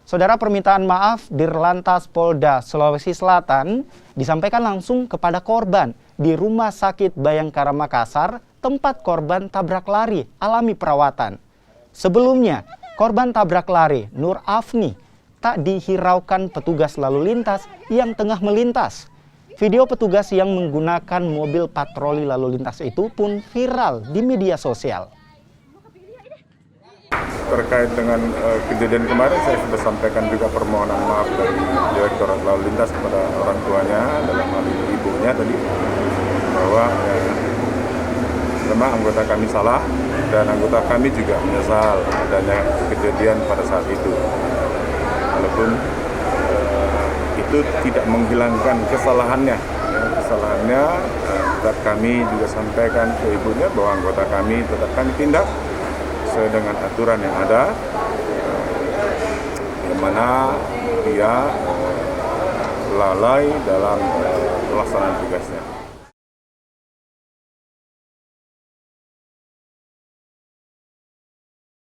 Saudara, permintaan maaf Dirlantas Polda Sulawesi Selatan disampaikan langsung kepada korban di Rumah Sakit Bayangkara Makassar, tempat korban tabrak lari alami perawatan. Sebelumnya, korban tabrak lari Nur Afni tak dihiraukan petugas lalu lintas yang tengah melintas. Video petugas yang menggunakan mobil patroli lalu lintas itu pun viral di media sosial. Terkait dengan kejadian kemarin, saya sudah sampaikan juga permohonan maaf dari Direktorat Lalu Lintas kepada orang tuanya, dalam hal ini ibunya tadi, bahwa memang anggota kami salah dan anggota kami juga menyesal adanya kejadian pada saat itu. Walaupun itu tidak menghilangkan kesalahannya. Kesalahannya tetap kami juga sampaikan ke ibunya bahwa anggota kami tetap kami tindak sesuai dengan aturan yang ada, yang mana dia lalai dalam pelaksanaan tugasnya.